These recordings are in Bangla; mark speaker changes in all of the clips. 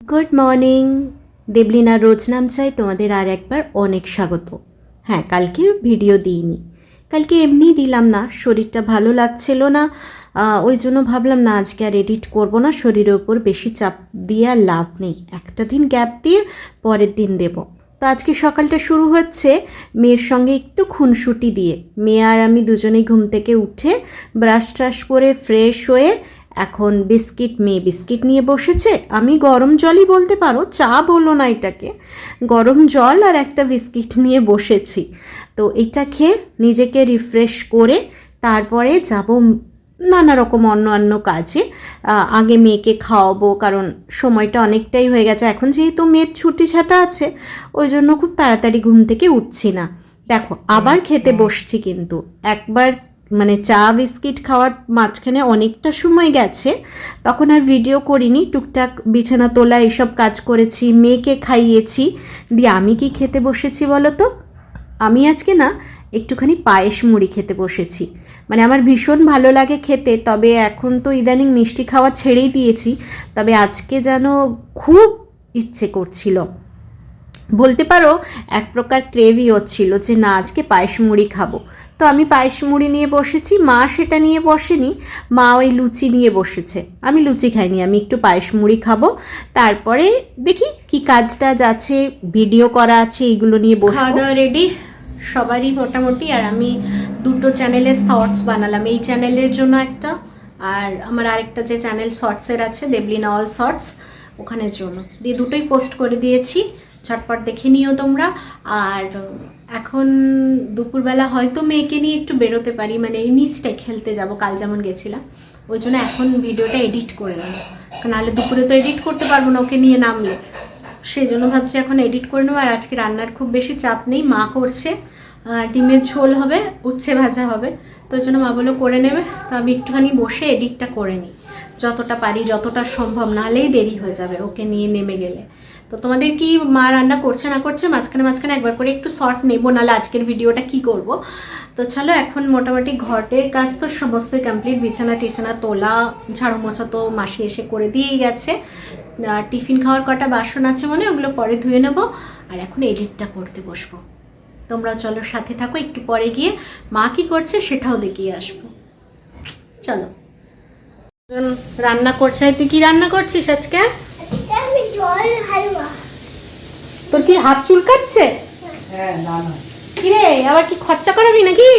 Speaker 1: Good morning. দেবলিনা রোজ নাম চাই তোমাদের আর একবার অনেক স্বাগত। হ্যাঁ, কালকে ভিডিও দিইনি, কালকে এমনি দিলাম না, শরীরটা ভালো লাগছিল না, ওই জন্য ভাবলাম না আজকে আর এডিট করবো না, শরীরের ওপর বেশি চাপ দিয়ে আর লাভ নেই, একটা দিন গ্যাপ দিয়ে পরের দিন দেব। তো আজকে সকালটা শুরু হচ্ছে মেয়ের সঙ্গে একটু খুনসুটি দিয়ে। মেয়ে আর আমি দুজনেই ঘুম থেকে উঠে ব্রাশ ট্রাশ করে ফ্রেশ হয়ে এখন মেয়ে বিস্কিট নিয়ে বসেছে, আমি গরম জলই বলতে পারো, চা বলো না এটাকে, গরম জল আর একটা বিস্কিট নিয়ে বসেছি। তো এটা খেয়ে নিজেকে রিফ্রেশ করে তারপরে যাব নানা রকম অন্য কাজে। আগে মেয়েকে খাওয়াবো, কারণ সময়টা অনেকটাই হয়ে গেছে, এখন যেহেতু মেয়ের ছুটি ছাটা আছে ওই জন্য খুব তাড়াতাড়ি ঘুম থেকে উঠছি না। দেখো আবার খেতে বসছি, কিন্তু একবার মানে চা বিস্কিট খাওয়ার মাঝখানে অনেকটা সময় গেছে, তখন আর ভিডিও করিনি, টুকটাক বিছানা তোলা এইসব কাজ করেছি, মেয়েকে খাইয়েছি, দিয়ে আমি কি খেতে বসেছি বলো তো? আমি আজকে না একটুখানি পায়েস মুড়ি খেতে বসেছি। মানে আমার ভীষণ ভালো লাগে খেতে, তবে এখন তো ইদানিং মিষ্টি খাওয়া ছেড়েই দিয়েছি, তবে আজকে যেন খুব ইচ্ছে করছিল, বলতে পারো এক প্রকার ক্রেভই হচ্ছিল যে না আজকে পায়েস মুড়ি খাবো। তো আমি পায়েস মুড়ি নিয়ে বসেছি, মা সেটা নিয়ে বসেনি, মা ওই লুচি নিয়ে বসেছে, আমি লুচি খাইনি, আমি একটু পায়েস মুড়ি খাবো, তারপরে দেখি কি কাজ টাজ আছে, ভিডিও করা আছে, এইগুলো নিয়ে বসে। খাওয়া দাওয়া রেডি সবারই মোটামুটি, আর আমি দুটো চ্যানেলের শর্টস বানালাম, এই চ্যানেলের জন্য একটা, আর আমার আরেকটা যে চ্যানেল শর্টসের আছে দেবলিনা অল শর্টস, ওখানের জন্য দিয়ে দুটোই পোস্ট করে দিয়েছি, ঝটপট দেখে নিও তোমরা। আর এখন দুপুরবেলা হয়তো মেয়েকে নিয়ে একটু বেরোতে পারি, মানে এই নিচটায় খেলতে যাব, কাল যেমন গেছিলাম, ওই জন্য এখন ভিডিওটা এডিট করে নেবো, নাহলে দুপুরে তো এডিট করতে পারবো না ওকে নিয়ে নামলে, সেই জন্য ভাবছি এখন এডিট করে নেবো। আর আজকে রান্নার খুব বেশি চাপ নেই, মা করছে, ডিমের ঝোল হবে, উচ্ছে ভাজা হবে, তো ওই জন্য মা বললো করে নেবে, তো আমি একটুখানি বসে এডিটটা করে নিই যতটা পারি, যতটা সম্ভব, নাহলেই দেরি হয়ে যাবে ওকে নিয়ে নেমে গেলে। তো তোমাদের কি মা রান্না করছে না করছে মাঝখানে একবার করে একটু শর্ট নেবো, নাহলে আজকের ভিডিওটা কি করব। তো চলো, এখন মোটামুটি ঘরের কাজ তো সমস্তই কমপ্লিট, বিছানা টিছানা তোলা, ঝাড়ু মোছা তো মাসি এসে করে দিয়েই গেছে, টিফিন খাওয়ার কটা বাসন আছে মনে, ওগুলো পরে ধুয়ে নেবো, আর এখন এডিটটা করতে বসবো। তোমরা চলো সাথে থাকো, একটু পরে গিয়ে মা কি করছে সেটাও দেখিয়ে আসবো। চলো, রান্না করছে, তুই কি রান্না করছিস আজকে? তোর কি হাত চুলকাচ্ছে? কিরে আবার কি খরচা করাবি নাকি?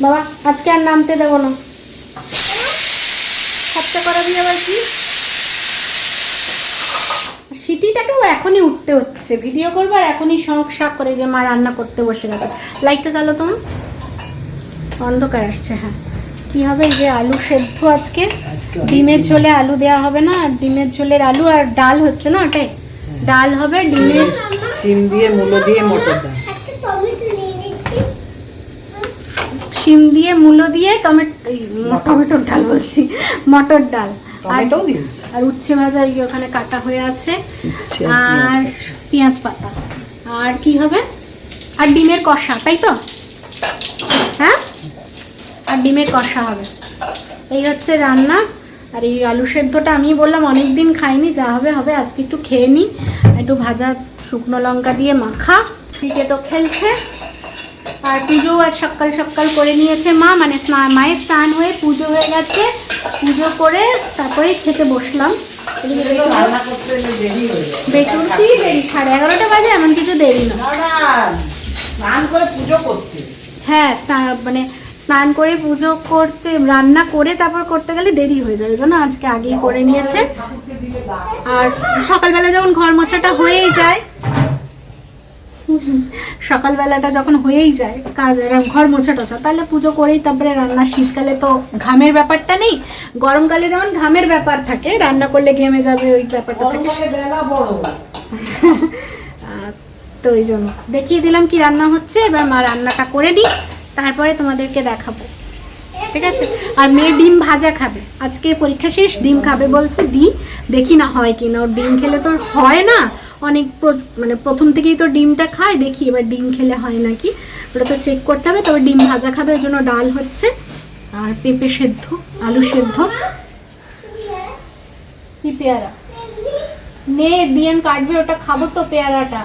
Speaker 1: বাবা আজকে আর নামতে দেবো না, খরচা করাবি আবার কি? সিটিটাকেও এখনই উঠতে হচ্ছে, ভিডিও করবো আর এখনই শখ শাক করে যে মা রান্না করতে বসে গেছে। লাইটটা চালো তোমার, অন্ধকার আসছে। হ্যাঁ কি হবে, এই যে আলু সেদ্ধ, আজকে ডিমের ঝোলে আলু দেওয়া হবে না, আর ডিমের ঝোলের আলু আর ডাল হচ্ছে না, ওটাই ডাল হবে, ডিমের
Speaker 2: শিম দিয়ে মূলো দিয়ে মটর ডাল,
Speaker 1: শিম দিয়ে মূলো দিয়ে টমেটোর ডাল বলছি, মটর ডাল, আর উচ্ছে ভাজা এই ওখানে কাটা হয়ে আছে, আর পেঁয়াজ পাতা, আর কি হবে, আর ডিমের কষা, তাই তো? হ্যাঁ, আর ডিমের কষা হবে, এই হচ্ছে রান্না। আর এই আলু সেদ্ধটা আমি বললাম অনেক দিন খাইনি, যা হবে হবে, আজকে একটু খেয়ে নিই, একটু ভাজা শুকনো লঙ্কা দিয়ে মাখা, ফিকে তো খেলছে, আর পুজো আর সকাল সকাল করে নিয়েছে মা, মানে মায়ের স্নান হয়ে পুজো হয়ে গেছে, পুজো করে তারপরে খেতে বসলাম। বেটুর কি দেরি, 11:30 বাজে, এমন কিছু দেরি না, হ্যাঁ মানে স্নান করে পুজো করতে, রান্না করে তারপর করতে গেলে দেরি হয়ে যায়, ওই জন্য আজকে আগেই করে নিয়েছে। আর সকালবেলা যখন ঘর মোছাটা হয়েই যায়, সকালবেলাটা যখন হয়েই যায় কাজ, ঘর মোছা টোছা, তাহলে পুজো করেই তারপরে রান্না। শীতকালে তো ঘামের ব্যাপারটা নেই, গরমকালে যেমন ঘামের ব্যাপার থাকে, রান্না করলে ঘেমে যাবে ওই ব্যাপারটা থাকে, তো ওই জন্য দেখিয়ে দিলাম কি রান্না হচ্ছে। এবার মা রান্নাটা করে দিই, তারপরে তোমাদেরকে দেখাবো, ঠিক আছে? আর মেয়ে ডিম ভাজা খাবে, আজকে পরীক্ষা শেষ, ডিম খাবে বলছে, দেখি না হয় কি না, ওর ডিম খেলে তো হয় না, অনেক মানে প্রথম থেকেই তো ডিমটা খায়, দেখি এবার ডিম খেলে হয় নাকি, ওটা তো চেক করতে হবে। তবে ডিম ভাজা খাবে, ওই জন্য ডাল হচ্ছে, আর পেঁপে সেদ্ধ, আলু সেদ্ধ,
Speaker 3: কি পেয়ারা? নে দিয়ান কাটবে, ওটা খাবো তো পেয়ারাটা।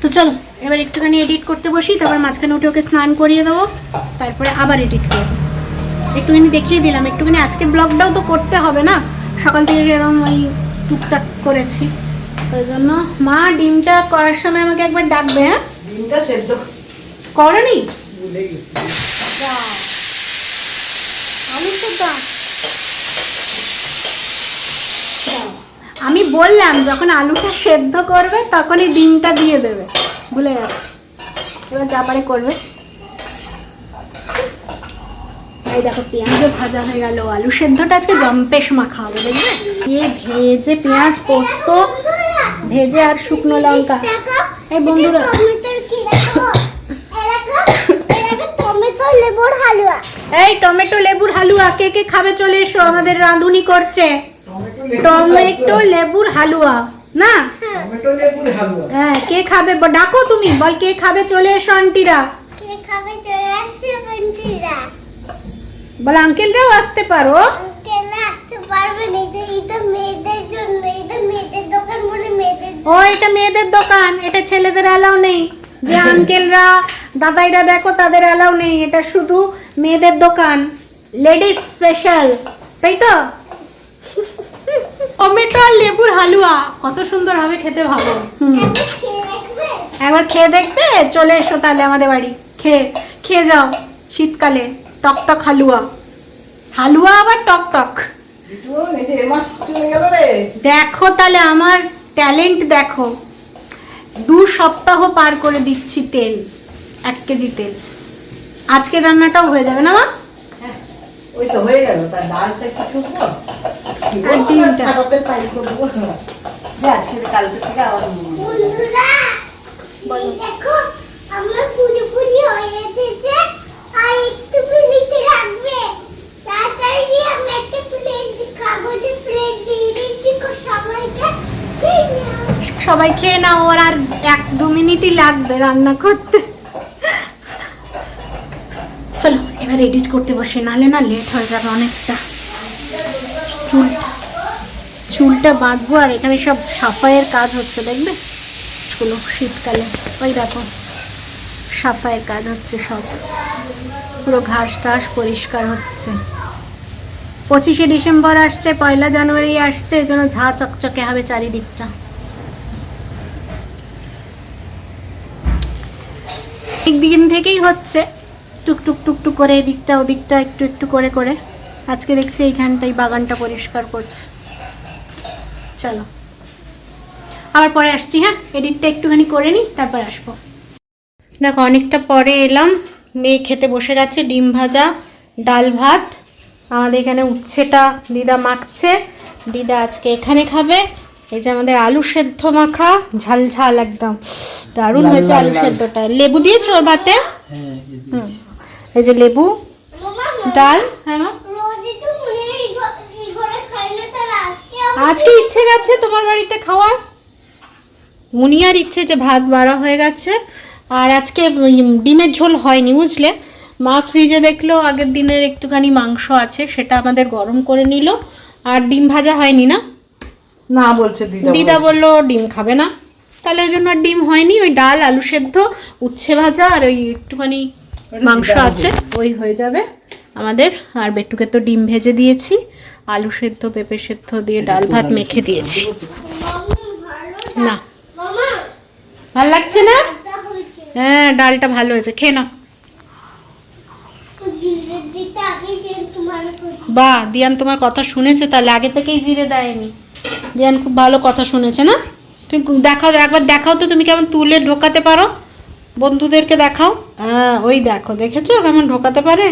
Speaker 3: তো চলো এবার একটুখানি এডিট করতে বসি, তারপর মাঝখানে উঠে ওকে স্নান করিয়ে দেবো, তারপরে আবার এডিট করবো। একটুখানি দেখিয়ে দিলাম, একটুখানি আজকে ব্লগটাও তো করতে হবে না, সকাল থেকে এরকম ওই টুকটাক করেছি। ওই জন্য মা ডিমটা করার সময় আমাকে একবার ডাকবে। হ্যাঁ,
Speaker 2: ডিমটা সেদ্ধ
Speaker 3: করনি?
Speaker 2: ভুলে গেছি।
Speaker 3: আমি বললাম যখন আলুটা সেদ্ধ করবে তখনই ডিমটা দিয়ে দেবে, ভুলে গেছে। এবার যা পারে করবে। এই দেখো পেঁয়াজও ভাজা হয়ে গেল, আলু সেদ্ধটা আজকে জম্পেশ মাখা হবে, দেখবে? দিয়ে ভেজে পেঁয়াজ পোস্ত ভেজে আর শুকনো লঙ্কা। এই বন্ধুরা এই টমেটো লেবুর হালুয়া কে কে খাবে চলে এসো, আমাদের রাঁধুনি করছে টমেটো লেবুর হালুয়া। না
Speaker 2: টমেটো লেবুর হালুয়া।
Speaker 3: হ্যাঁ, কে খাবে ডাকো, তুমি বল কে খাবে চলে এসো আন্টিরা। বল আঙ্কেলরাও আসতে পারো। ও এটা মেয়েদের দোকান, এটা ছেলেদের অ্যালাউ নেই। যে আঙ্কেলরা দাদাইরা দেখো তাদের অ্যালাউ নেই, এটা শুধু মেয়েদের দোকান, লেডিস স্পেশাল, তাই তো? টমেটো আর লেবুর হালুয়া কত সুন্দর হবে খেতে, ভালো। একবার খেয়ে দেখবে, চলে এসো তাহলে আমাদের বাড়ি, খেয়ে যাও। শীতকালে টকটক হালুয়া, হালুয়া আবার টকটক। দেখো তাহলে আমার ট্যালেন্ট দেখো, 2 সপ্তাহ পার করে দিচ্ছি তেল, 1 কেজি তেল। আজকে রান্নাটাও হয়ে যাবে না মা?
Speaker 2: ওই তো হয়ে গেল, তার ডালটা একটু শুকনো
Speaker 3: আর ডিমটা।
Speaker 2: পানি করবো। যা সেটা কালকে থেকে আবার
Speaker 4: দেখো আমার পুরি হয়ে গেছে, আর একটু প্লেটে রাখবে। তাড়াতাড়ি আমি একটা প্লেট কাগজে প্লেট দিয়ে দিচ্ছি
Speaker 3: সবাই খেয়ে নাও, ওর আর 1-2 মিনিটই লাগবে রান্না করতে। চলো এবার এডিট করতে বসে, নাহলে না লেট হয়ে যাবে অনেকটা। চুলটা বাঁধবো, আর এখানে সব সাফাইয়ের কাজ হচ্ছে, দেখবে? চলো শীতকালে ওই দেখো সাফাইয়ের কাজ হচ্ছে, সব পুরো ঘাস টাস পরিষ্কার হচ্ছে। 25শে ডিসেম্বর আসছে, 1লা জানুয়ারি আসছে, এই জন্য ঝা চকচকে হবে চারিদিকটা। একদিন থেকেই হচ্ছে টুকটুক টুকটুক করে, এদিকটা ওদিকটা একটু একটু করে করে। আজকে দেখছি এইখানটাই বাগানটা পরিষ্কার করছে। চলো আবার পরে আসছি। হ্যাঁ, এডিটটা একটুখানি করে নিই, তারপর আসবো। দেখো অনেকটা পরে এলাম, মেয়ে খেতে বসে গেছে, ডিম ভাজা, ডাল ভাত। আমাদের এখানে উচ্ছেটা দিদা মাখছে, দিদা আজকে এখানে খাবে। এই যে আমাদের আলু সেদ্ধ মাখা, ঝাল ঝাল একদম দারুণ হয়েছে আলু সেদ্ধটা। লেবু দিয়েছো ওর ভাতে? এই যে লেবু, ডাল। হ্যাঁ মা, আজকে ইচ্ছে গেছে তোমার বাড়িতে খাওয়ার, মুনিয়ার ইচ্ছে যে ভাত বাড়া হয়ে গেছে। আর আজকে ডিমের ঝোল হয়নি, বুঝলে? মা ফ্রিজে দেখলো আগের দিনের একটুখানি মাংস আছে, সেটা আমাদের গরম করে নিল। আর ডিম ভাজা হয়নি না?
Speaker 2: না বলছে
Speaker 3: দিদা বললো ডিম খাবে না, তাহলে ওই জন্য আর ডিম হয়নি। ওই ডাল, আলু সেদ্ধ, উচ্ছে ভাজা আর ওই একটুখানি মাংস আছে, ওই হয়ে যাবে আমাদের। আর বেটুকে তো ডিম ভেজে দিয়েছি, আলু সেদ্ধ পেঁপে সেদ্ধ দিয়ে ডাল ভাত মেখে দিয়েছি। না ভাল লাগছে না? হ্যাঁ ডালটা ভালো হয়েছে, খেয়ে নাও। বাহ, দিয়ান তোমার কথা শুনেছে, তাহলে আগে থেকেই জিরে দেয়নি। দিয়ান খুব ভালো কথা শুনেছে না? তুমি দেখাও, একবার দেখাও তো তুমি কেমন তুলে ঢোকাতে পারো, বন্ধুদেরকে দেখাও। হ্যাঁ ওই দেখো, দেখেছো কেমন ঢোকাতে পারে?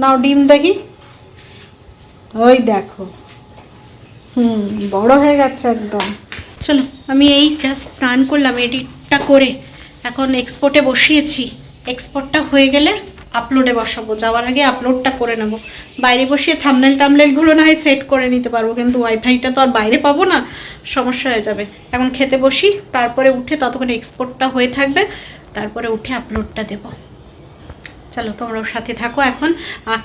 Speaker 3: নাও ডিম দেখি, ওই দেখো, বড় হয়ে গেছে একদম। চলো আমি এই জাস্ট স্নান করলাম, এডিটটা করে এখন এক্সপোর্টে বসিয়েছি। এক্সপোর্টটা হয়ে গেলে আপলোডে বসাবো, যাওয়ার আগে আপলোডটা করে নেব। বাইরে বসিয়ে থাম্বনেল টামনেলগুলো না হয় সেট করে নিতে পারবো, কিন্তু ওয়াইফাইটা তো আর বাইরে পাবো না, সমস্যা হয়ে যাবে। এখন খেতে বসি, তারপরে উঠে ততক্ষণ এক্সপোর্টটা হয়ে থাকবে, তারপরে উঠে আপলোডটা দেবো। চলো তোমরাও সাথে থাকো, এখন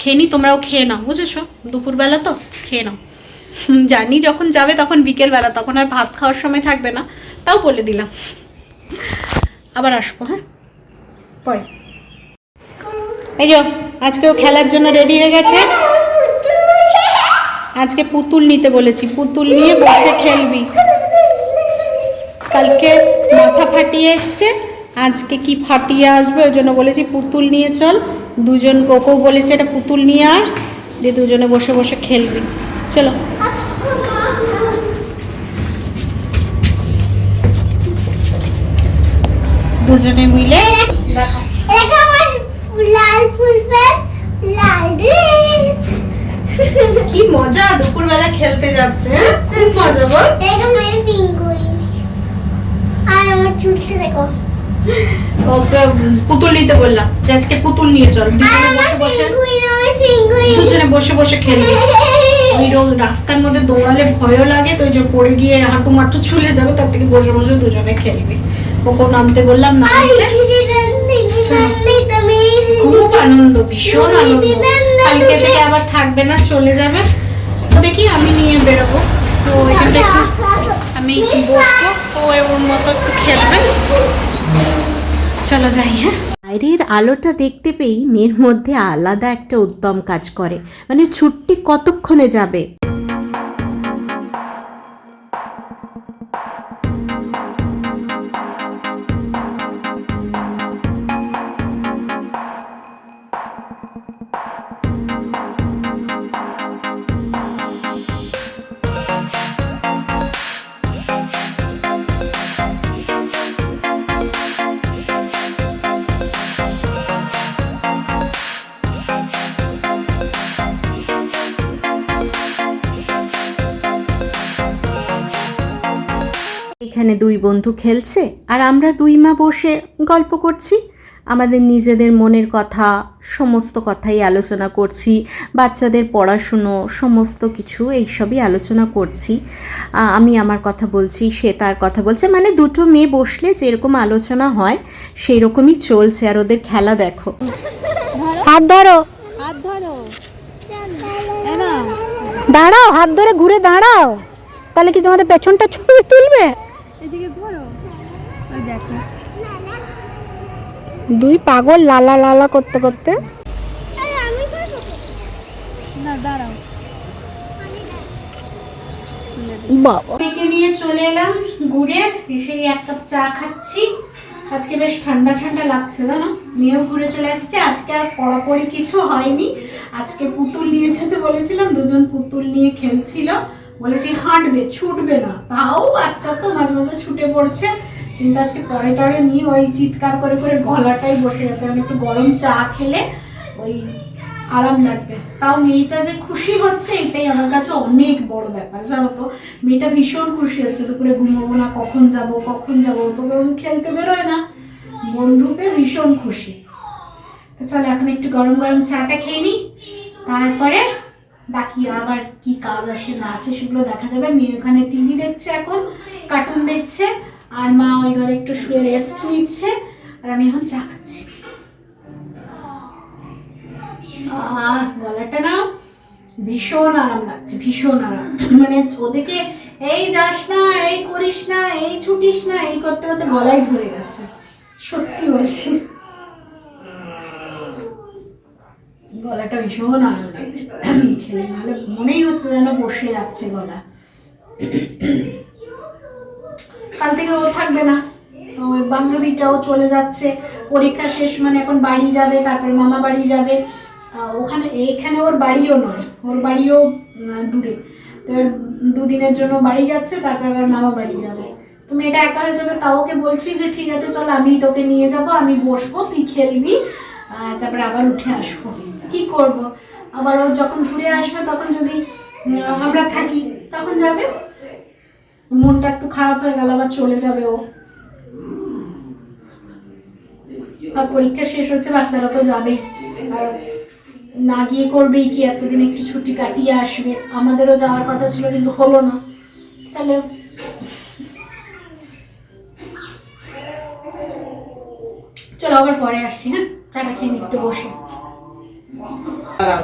Speaker 3: খেয়ে নি, তোমরাও খেয়ে নাও, বুঝেছো? দুপুরবেলা তো খেয়ে নাও। জানি যখন যাবে তখন বিকেলবেলা, তখন আর ভাত খাওয়ার সময় থাকবে না, তাও বলে দিলাম। আবার আসবো, হ্যাঁ পরে। এই যে আজকেও খেলার জন্য রেডি হয়ে গেছে। আজকে পুতুল নিতে বলেছি, পুতুল নিয়ে বসে খেলবি। কালকে মাথা ফাটিয়ে এসছে, আজকে কি ফাটিয়ে আসবে, ওই জন্য বলেছি পুতুল নিয়ে চল। দুজন কোকো বলেছে এটা পুতুল নিয়ে আয়, দিয়ে দুজনে বসে বসে খেলবি। চলো দুজনে মিলে দেখো।
Speaker 4: এটা আমার লাল ফুল প্যান্ট, লাল ড্রেস।
Speaker 3: কি মজা, দুপুরবেলা খেলতে যাচ্ছে, খুব মজা বল।
Speaker 4: এটা আমার পিঙ্গুইন, আর আমার চুলটা দেখো।
Speaker 3: ওকে পুতুল নিতে বললাম যে আজকে পুতুল নিয়ে চল, দুজনে বসে বসে,
Speaker 4: আমার পিঙ্গুইন।
Speaker 3: দুজনে বসে বসে খেলবি। ওই রাস্তার মধ্যে দৌড়ালে ভয়ও লাগে, তো ওই যে পড়ে গিয়ে হাঁটু মাটু ছুলে যাবে, তার থেকে বসে বসে দুজনে খেলবি। ওকে নামতে বললাম, নামছে। খুব আনন্দ, ভীষণ আনন্দ। কালকে থেকে আবার থাকবে না, চলে যাবে। তো দেখি আমি নিয়ে বেরোবো, তো এখানটা একটু আমি বসবো, তো ওর মতো একটু খেলবে। চলো যাই, হ্যাঁ।
Speaker 1: বাইরের আলোটা দেখতে পেয়েই মেয়ের মধ্যে আলাদা একটা উদ্যম কাজ করে, মানে ছুটি কতক্ষণে যাবে। এখানে দুই বন্ধু খেলছে আর আমরা দুই মা বসে গল্প করছি, আমাদের নিজেদের মনের কথা, সমস্ত কথাই আলোচনা করছি, বাচ্চাদের পড়াশুনো সমস্ত কিছু এইসবই আলোচনা করছি। আমি আমার কথা বলছি, সে তার কথা বলছে, মানে দুটো মেয়ে বসলে যেরকম আলোচনা হয় সেই রকমই চলছে। আর ওদের খেলা দেখো।
Speaker 3: হাত ধরো, দাঁড়াও, হাত ধরে ঘুরে দাঁড়াও, তাহলে কি তোমাদের পেছনটা ছবি তুলবে? দুই পাগল লালা লালা করতে করতে। বাবা থেকে নিয়ে চলে এলাম ঘুরে, এসে এক কাপ চা খাচ্ছি। আজকে বেশ ঠান্ডা ঠান্ডা লাগছে, জানো। মেয়েও ঘুরে চলে আসছে, আজকে আর পড়াপড়ি কিছু হয়নি। আজকে পুতুল নিয়ে যেতে বলেছিলাম, দুজন পুতুল নিয়ে খেলছিল, বলেছি হাঁটবে, ছুটবে না। তাও বাচ্চা তো মাঝে মাঝে ছুটে পড়ছে, কিন্তু আজকে পরে টরে নিয়ে ওই চিৎকার করে করে গলাটাই বসে গেছে। আমি একটু গরম চা খেলে ওই আরাম লাগবে। তাও মেয়েটা যে খুশি হচ্ছে এটাই আমার কাছে অনেক বড় ব্যাপার, জানো তো। মেয়েটা ভীষণ খুশি হচ্ছে, দুপুরে ঘুমাবো না, কখন যাব কখন যাব, তো খেলতে বেরোয় না, বন্ধুকে ভীষণ খুশি। তো চলো এখন একটু গরম গরম চাটা খেয়ে নিই, তারপরে বাকি আবার কি কাজ আছে না আছে সেগুলো দেখা যাবে। মেয়ে ওখানে টিভি দেখছে, এখন কার্টুন দেখছে, আর মা ওই ঘরে একটু শুয়ে রেস্ট নিচ্ছে, আর আমি এখন চা খাচ্ছি। গলাটা না ভীষণ আরাম লাগছে, ভীষণ আরাম। মানে ওদেরকে এই যাস না, এই করিস না, এই ছুটিস না, এই করতে করতে গলায় ধরে গেছে, সত্যি বলছি। গলাটা ভীষণ আরাম লাগছে খেলে, নাহলে মনেই হচ্ছে যেন বসে যাচ্ছে গলা। কাল থেকে ও থাকবে না, ওই বান্ধবীটাও চলে যাচ্ছে, পরীক্ষা শেষ, মানে এখন বাড়ি যাবে, তারপরে মামা বাড়ি যাবে। ওখানে এখানে ওর বাড়িও নয়, ওর বাড়িও দূরে, তো দুদিনের জন্য বাড়ি যাচ্ছে, তারপর আবার মামা বাড়ি যাবে। তো মেয়েটা একা হয়ে যাবে, তাও ওকে বলছি যে ঠিক আছে চল আমি তোকে নিয়ে যাব, আমি বসবো, তুই খেলবি, তারপরে আবার উঠে আসবো। কি করব, আবার ও যখন ঘুরে আসবে তখন যদি আমরা থাকি তখন যাবে, মনটা একটু খারাপ হয়ে গেল, আবার চলে যাবে ও। আর পরীক্ষা শেষ হচ্ছে, বাচ্চারা তো যাবেই, আর না গিয়ে করবেই কি, এতদিন একটু ছুটি কাটিয়ে আসবে। আমাদেরও যাওয়ার কথা ছিল কিন্তু হলো না, তাহলে চলো আবার পরে আসছি। হ্যাঁ, চাটা খেয়ে একটু বসে।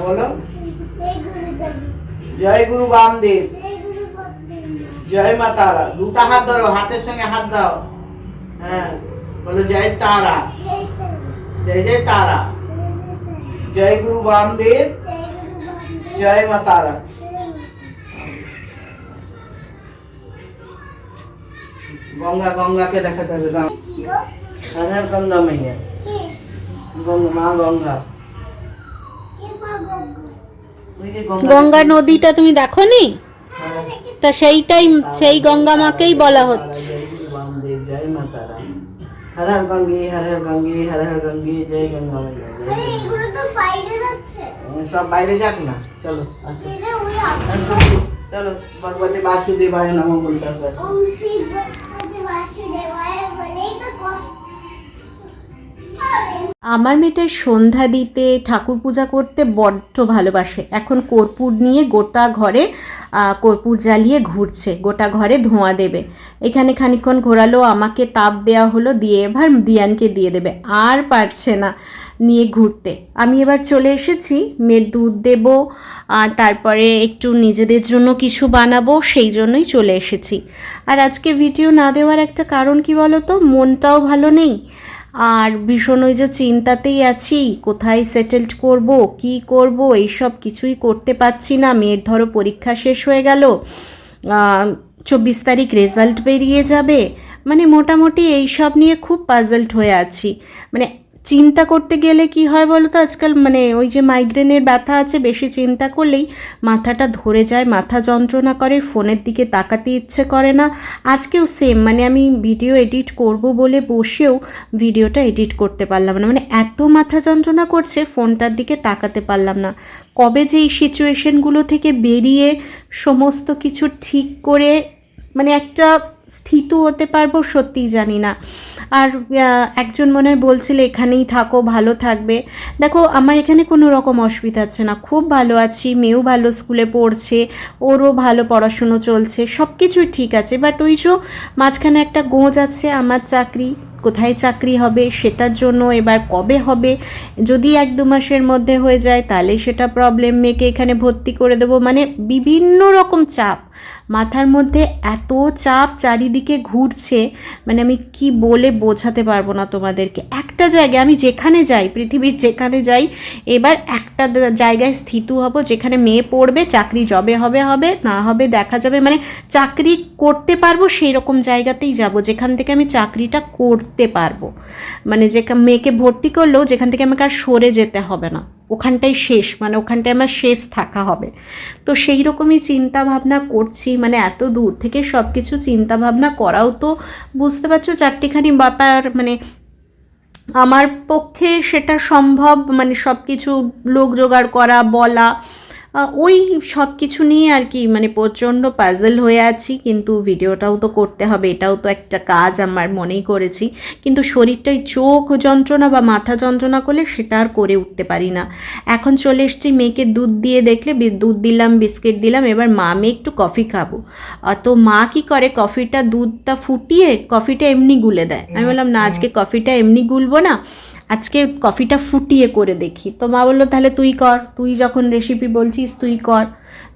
Speaker 2: বলো। জয় গুরু বামদেব,
Speaker 4: জয় গুরু বামদেব,
Speaker 2: জয় মা তারা। দুটা হাত ধরো, হাতের সঙ্গে হাত দাও। হ্যাঁ, বলো জয় তারা,
Speaker 4: জয় তারা,
Speaker 2: জয় জয় তারা।
Speaker 4: জয় জয়
Speaker 2: জয় গুরু বামদেব,
Speaker 4: জয় গুরু বামদেব,
Speaker 2: জয় মা তারা।
Speaker 4: জয় মাতা।
Speaker 2: গঙ্গা, গঙ্গাকে দেখাতে হবে।
Speaker 4: কি গো?
Speaker 2: হর হর গঙ্গা মাইয়া,
Speaker 4: কে?
Speaker 2: গঙ্গা মা গঙ্গা।
Speaker 4: কে মা গঙ্গা?
Speaker 2: ওই যে
Speaker 3: গঙ্গা নদীটা তুমি দেখোনি?
Speaker 2: হ্যাঁ।
Speaker 3: তা সেই গঙ্গা মাকেই বলা হচ্ছে।
Speaker 2: জয় গুরু বামদেব, জয় মা তারা। হর হর গঙ্গে, হর হর গঙ্গে, হর হর গঙ্গে, জয় গঙ্গা মাইয়া, জয়
Speaker 4: আরে
Speaker 2: গঙ্গা।
Speaker 4: এগুলো তো বাইরে যাচ্ছে।
Speaker 2: সব বাইরে যাক না, চলো আসো।
Speaker 4: সেটা ওই
Speaker 2: চলো ভগবতী বাসুদেবায় নমঃ বলতে হবে।
Speaker 4: ওম শ্রী ভগবতে বাসুদেবায় বলেই তো কষ্ট। আরে
Speaker 1: আমার মেয়েটা সন্ধ্যা দিতে ঠাকুর পূজা করতে বড্ড ভালোবাসে। এখন কর্পূর নিয়ে গোটা ঘরে কর্পূর জ্বালিয়ে ঘুরছে, গোটা ঘরে ধোঁয়া দেবে। এখানে খানিকক্ষণ ঘোরালো, আমাকে তাপ দেওয়া হলো, দিয়ে এবার দিয়ানকে দিয়ে দেবে। আর পারছে না নিয়ে ঘুরতে। আমি এবার চলে এসেছি, মেয়ের দুধ দেবো আর তারপরে একটু নিজেদের জন্য কিছু বানাবো, সেই জন্যই চলে এসেছি। আর আজকে ভিডিও না দেওয়ার একটা কারণ কি বলো তো, মনটাও ভালো নেই। আর ভীষণ ওই যে চিন্তাতেই আছি, কোথায় সেটেলড করব, কি করব, এইসব কিছুই করতে পারছি না। মেয়ের ধরো পরীক্ষা শেষ হয়ে গেল, 24 তারিখ রেজাল্ট বেরিয়ে যাবে, মানে মোটামুটি এইসব নিয়ে খুব পাজলড হয়ে আছি। মানে চিন্তা করতে গেলে কি হয় বলো তো, আজকাল মানে ওই যে মাইগ্রেনের ব্যথা আছে, বেশি চিন্তা করলেই মাথাটা ধরে যায়, মাথা যন্ত্রণা করে, ফোনের দিকে তাকাতে ইচ্ছে করে না। আজকেও সেম, মানে আমি ভিডিও এডিট করব বলে বসেও ভিডিওটা এডিট করতে পারলাম না, মানে এত মাথা যন্ত্রণা করছে, ফোনটার দিকে তাকাতে পারলাম না। কবে যে এই সিচুয়েশনগুলো থেকে বেরিয়ে সমস্ত কিছু ঠিক করে মানে একটা স্থিত হতে পারবো সত্যিই জানি না। আর একজন মনে হয় বলছিল এখানেই থাকো, ভালো থাকবে। দেখো আমার এখানে কোনো রকম অসুবিধা আছে না, খুব ভালো আছি, মেয়েও ভালো স্কুলে পড়ছে, ওরও ভালো পড়াশুনো চলছে, সব কিছুই ঠিক আছে। বাট ওই যে মাঝখানে একটা গোঁজ আছে, আমার চাকরি কোথায় চাকরি হবে সেটার জন্য, এবার কবে হবে, যদি 1-2 মাসের মধ্যে হয়ে যায় তাহলে সেটা প্রবলেম, মেয়েকে এখানে ভর্তি করে দেবো, মানে বিভিন্ন রকম চাপ মাথার মধ্যে, এত চাপ চারিদিকে ঘুরছে, মানে আমি কি বলে বোঝাতে পারবো না তোমাদেরকে। একটা জায়গায় আমি যেখানে যাই, পৃথিবীর যেখানে যাই, এবার একটা জায়গায় স্থিত হব যেখানে মেয়ে পড়বে, চাকরি জবে হবে হবে, না হবে দেখা যাবে, মানে চাকরি করতে পারবো সেই রকম জায়গাতেই যাব যেখান থেকে আমি চাকরিটা করতে পারবো, মানে যে মেয়েকে ভর্তি করলেও যেখান থেকে আমাকে আর সরে যেতে হবে না, ওখানটাই শেষ, মানে ওখানটায় আমার শেষ থাকা হবে। তো সেই রকমই চিন্তা ভাবনা করছি, মানে এত দূর থেকে সব কিছু চিন্তা ভাবনা করাও তো বুঝতে পারছো চারটিখানি ব্যাপার, মানে আমার পক্ষে সেটা সম্ভব, মানে সব কিছু লোক জোগাড় করা, বলা, ওই সব কিছু নিয়ে আর কি, মানে প্রচণ্ড পাজল হয়ে আছি। কিন্তু ভিডিওটাও তো করতে হবে, এটাও তো একটা কাজ আমার মনেই করেছি, কিন্তু শরীরটাই চোখ যন্ত্রণা বা মাথা যন্ত্রণা করলে সেটা আর করে উঠতে পারি না। এখন চলে এসেছি, মেয়েকে দুধ দিয়ে দেখলে দুধ দিলাম, বিস্কিট দিলাম, এবার মা মেয়ে একটু কফি খাবো। তো মা কি করে, কফিটা দুধটা ফুটিয়ে কফিটা এমনি গুলে দেয়। আমি বললাম না, আজকে কফিটা এমনি গুলবো না, আজকে কফিটা ফুটিয়ে করে দেখি। তো মা বললো তাহলে তুই কর, তুই যখন রেসিপি বলছিস তুই কর।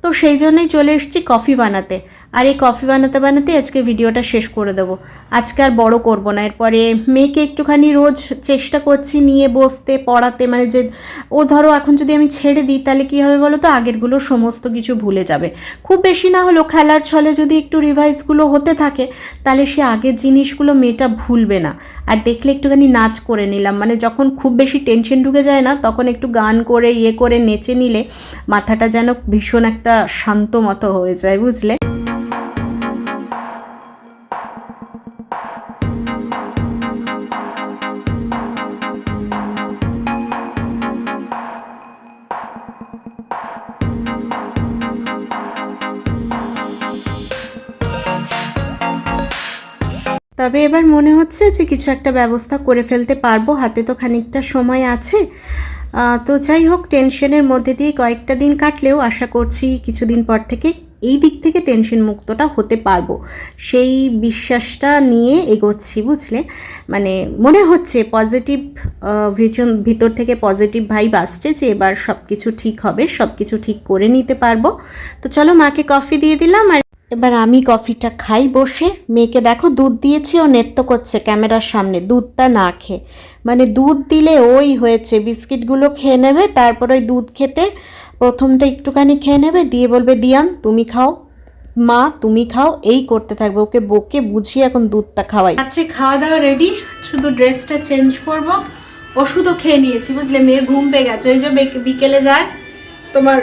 Speaker 1: তো সেই জন্যই চলে এসেছি কফি বানাতে। আর এই কফি বানাতে বানাতে আজকে ভিডিওটা শেষ করে দেবো। আজকে আর বড় করব না, এরপরে মেয়েকে একটুখানি রোজ চেষ্টা করছি নিয়ে বসতে, পড়াতে, মানে যে ও ধরো এখন যদি আমি ছেড়ে দিই তাহলে কী হবে বলো তো, আগেরগুলো সমস্ত কিছু ভুলে যাবে। খুব বেশি না হলেও খেলার ছলে যদি একটু রিভাইজগুলো হতে থাকে তাহলে সে আগের জিনিসগুলো মেয়েটা ভুলবে না। আর দেখলে একটুখানি নাচ করে নিলাম, মানে যখন খুব বেশি টেনশন ঢুকে যায় না তখন একটু গান করে ইয়ে করে নেচে নিলে মাথাটা যেন ভীষণ একটা শান্ত মতো হয়ে যায়, বুঝলে। তবে এবার মনে হচ্ছে যে কিছু একটা ব্যবস্থা করে ফেলতে পারবো, হাতে তো খানিকটা সময় আছে। তো যাই হোক, টেনশনের মধ্যে দিয়ে কয়েকটা দিন কাটলেও আশা করছি কিছুদিন পর থেকে এই দিক থেকে টেনশন মুক্তটা হতে পারবো, সেই বিশ্বাসটা নিয়ে এগোচ্ছি, বুঝলে। মানে মনে হচ্ছে পজিটিভ, ভিতর থেকে পজিটিভ ভাইব আসছে যে এবার সব কিছু ঠিক হবে, সব কিছু ঠিক করে নিতে পারবো। তো চলো মাকে কফি দিয়ে দিলাম, আর এবার আমি কফিটা খাই বসে। মেয়েকে দেখো দুধ দিয়েছি, ও নৃত্য করছে ক্যামেরার সামনে দুধটা না খেয়ে। মানে দুধ দিলে ওই হয়েছে, বিস্কিটগুলো খেয়ে নেবে, তারপর ওই দুধ খেতে প্রথমটা একটুখানি খেয়ে নেবে, দিয়ে বলবে দিয়ান তুমি খাও, মা তুমি খাও, এই করতে থাকবে। ওকে বকে বুঝিয়ে এখন দুধটা খাওয়াই।
Speaker 3: আচ্ছা, খাওয়া দাওয়া রেডি, শুধু ড্রেসটা চেঞ্জ করব। ওষুধও খেয়ে নিয়েছি, বুঝলে। মেয়ের ঘুম পেয়ে গেছে, ওই যে বিকেলে যায় তোমার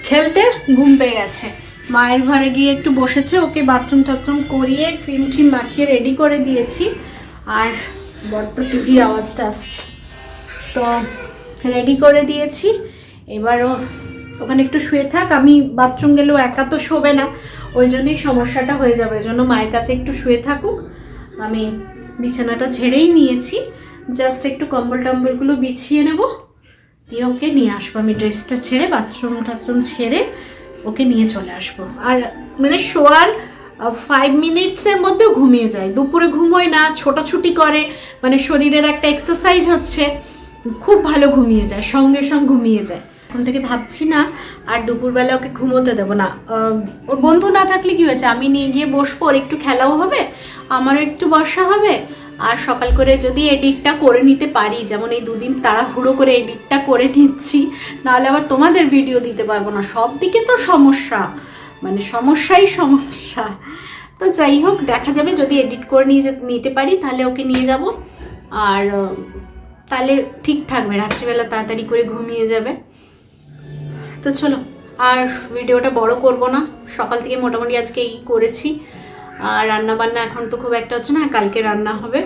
Speaker 3: খেলতে, ঘুম পেয়ে গেছে। মায়ের ঘরে গিয়ে একটু বসেছে, ওকে বাথরুম টাথরুম করিয়ে ক্রিম ট্রিম মাখিয়ে রেডি করে দিয়েছি। আর বড্ড টিভির আওয়াজটা আসছে, তো রেডি করে দিয়েছি। এবারও ওখানে একটু শুয়ে থাক, আমি বাথরুম গেলেও একা তো শোবে না, ওই জন্যই সমস্যাটা হয়ে যাবে। ওই জন্য মায়ের কাছে একটু শুয়ে থাকুক। আমি বিছানাটা ঝেড়েই নিয়েছি, জাস্ট একটু কম্বল টম্বলগুলো বিছিয়ে নেব, দিয়ে ওকে নিয়ে আসবো। আমি ড্রেসটা ছেড়ে বাথরুম টাথরুম ছেড়ে ওকে নিয়ে চলে আসবো। আর মানে শোয়ার 5 মিনিটসের মধ্যেও ঘুমিয়ে যায়, দুপুরে ঘুমোয় না, ছোটাছুটি করে, মানে শরীরের একটা এক্সারসাইজ হচ্ছে, খুব ভালো ঘুমিয়ে যায়, সঙ্গে সঙ্গে ঘুমিয়ে যায়। এখন থেকে ভাবছি না আর দুপুরবেলা ওকে ঘুমোতে দেবো না। ওর বন্ধু না থাকলে কি হয়েছে, আমি নিয়ে গিয়ে বসবো, ওর একটু খেলাও হবে, আমারও একটু বসা হবে। আর সকাল করে যদি এডিটটা করে নিতে পারি, যেমন এই দুদিন তাড়াহুড়ো করে এডিটটা করে নিচ্ছি, নাহলে আবার তোমাদের ভিডিও দিতে পারবো না। সব দিকে তো সমস্যা, মানে সমস্যাই সমস্যা। তো যাই হোক, দেখা যাবে, যদি এডিট করে নিতে পারি তাহলে ওকে নিয়ে যাব, আর তাহলে ঠিক থাকবে, রাত্রিবেলা তাড়াতাড়ি করে ঘুমিয়ে যাবে। তো চলো, আর ভিডিওটা বড় করব না, সকাল থেকে মোটামুটি আজকে এই করেছি। আর রান্না বান্না এখন তো খুব একটা হচ্ছে না, কালকে রান্না হবে।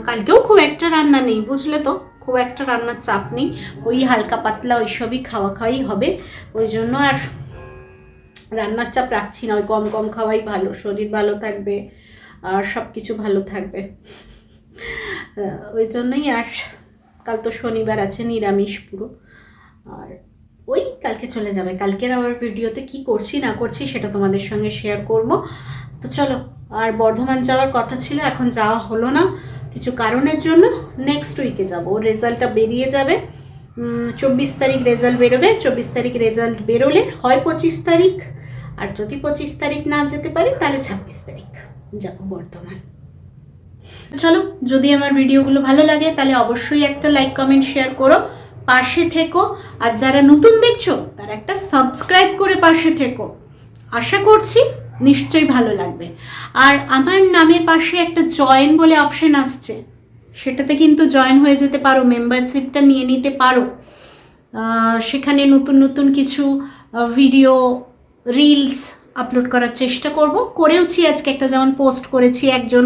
Speaker 3: কালকেও খুব একটা রান্না নেই, বুঝলে তো, খুব একটা রান্নার চাপ নেই, ওই হালকা পাতলা ওইসবই খাওয়াই হবে। ওই জন্য আর রান্নার চাপ রাখছি না, ওই কম কম খাওয়াই ভালো, শরীর ভালো থাকবে আর সব কিছু ভালো থাকবে। ওই জন্যই। আর কাল তো শনিবার আছে, নিরামিষ পুরো। আর ওই কালকে চলে যাবে, কালকের আবার ভিডিওতে কি করছি না করছি সেটা তোমাদের সঙ্গে শেয়ার করব। তো চলো, আর বর্ধমান যাওয়ার কথা ছিল, এখন যাওয়া হলো না কিছু কারণের জন্য। নেক্সট উইকে যাব, রেজাল্টটা বেরিয়ে যাবে, 24 তারিখ রেজাল্ট বেরোবে। 24 তারিখ রেজাল্ট বেরোলে হয় 25 তারিখ, আর যদি 25 তারিখ না যেতে পারি তাহলে 26 তারিখ যাব বর্ধমান। চলো, যদি আমার ভিডিওগুলো ভালো লাগে তাহলে অবশ্যই একটা লাইক কমেন্ট শেয়ার করো, পাশে থেকো। আর যারা নতুন দেখছো তারা একটা সাবস্ক্রাইব করে পাশে থেকো, আশা করছি নিশ্চয়ই ভালো লাগবে। আর আমার নামের পাশে একটা জয়েন বলে অপশন আসছে, সেটাতে কিন্তু জয়েন হয়ে যেতে পারো, মেম্বারশিপটা নিয়ে নিতে পারো। সেখানে নতুন নতুন কিছু ভিডিও, রিলস আপলোড করার চেষ্টা করব, করেওছি আজকে একটা, যেমন পোস্ট করেছি, একজন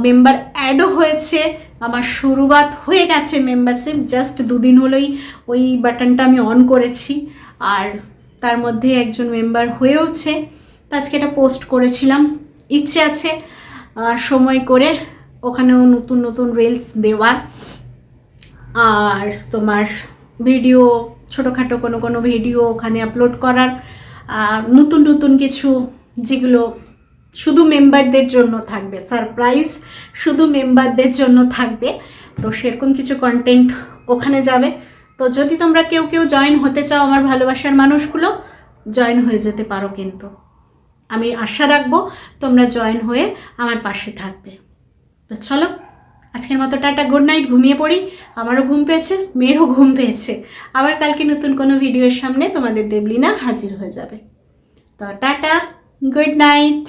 Speaker 3: মেম্বার অ্যাডও হয়েছে, আমার শুরুয়াত হয়ে গেছে মেম্বারশিপ, জাস্ট 2 দিন হলোই ওই বাটনটা আমি অন করেছি, আর তার মধ্যে একজন মেম্বার হয়েওছে। তো আজকে এটা পোস্ট করেছিলাম, ইচ্ছে আছে সময় করে ওখানেও নতুন নতুন রিলস দেওয়ার, আর তোমার ভিডিও, ছোটোখাটো কোনো ভিডিও ওখানে আপলোড করার, নতুন নতুন কিছু যেগুলো শুধু মেম্বারদের জন্য থাকবে, সারপ্রাইজ শুধু মেম্বারদের জন্য থাকবে। তো সেরকম কিছু কন্টেন্ট ওখানে যাবে। তো যদি তোমরা কেউ জয়েন হতে চাও, আমার ভালোবাসার মানুষগুলো, জয়েন হয়ে যেতে পারো, কিন্তু আমি আশা রাখবো তোমরা জয়েন হয়ে আমার পাশে থাকবে। তো চলো, আজকের মতো টাটা, গুড নাইট, ঘুমিয়ে পড়ি। আমারও ঘুম পেয়েছে, মেয়েরও ঘুম পেয়েছে। আবার কালকে নতুন কোনো ভিডিওর সামনে তোমাদের দেবলিনা হাজির হয়ে যাবে। তো টাটা, গুড নাইট।